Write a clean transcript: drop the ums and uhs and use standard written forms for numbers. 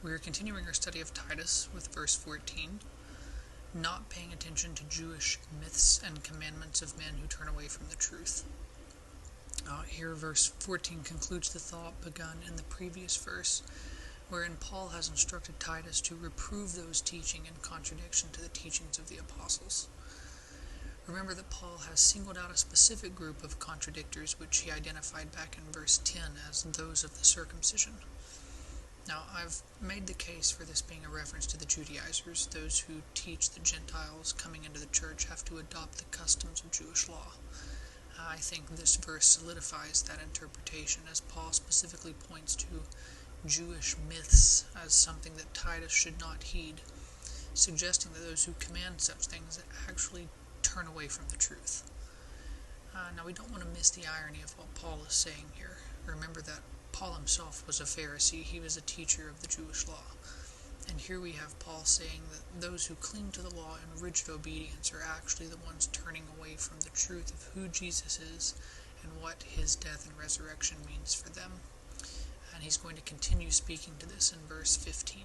We are continuing our study of Titus with verse 14, not paying attention to Jewish myths and commandments of men who turn away from the truth. Here verse 14 concludes the thought begun in the previous verse, wherein Paul has instructed Titus to reprove those teaching in contradiction to the teachings of the apostles. Remember that Paul has singled out a specific group of contradictors which he identified back in verse 10 as those of the circumcision. Now, I've made the case for this being a reference to the Judaizers, those who teach that Gentiles coming into the church have to adopt the customs of Jewish law. I think this verse solidifies that interpretation, as Paul specifically points to Jewish myths as something that Titus should not heed, suggesting that those who command such things actually turn away from the truth. Now, we don't want to miss the irony of what Paul is saying here. Remember that Paul himself was a Pharisee. He was a teacher of the Jewish law. And here we have Paul saying that those who cling to the law in rigid obedience are actually the ones turning away from the truth of who Jesus is and what his death and resurrection means for them. And he's going to continue speaking to this in verse 15.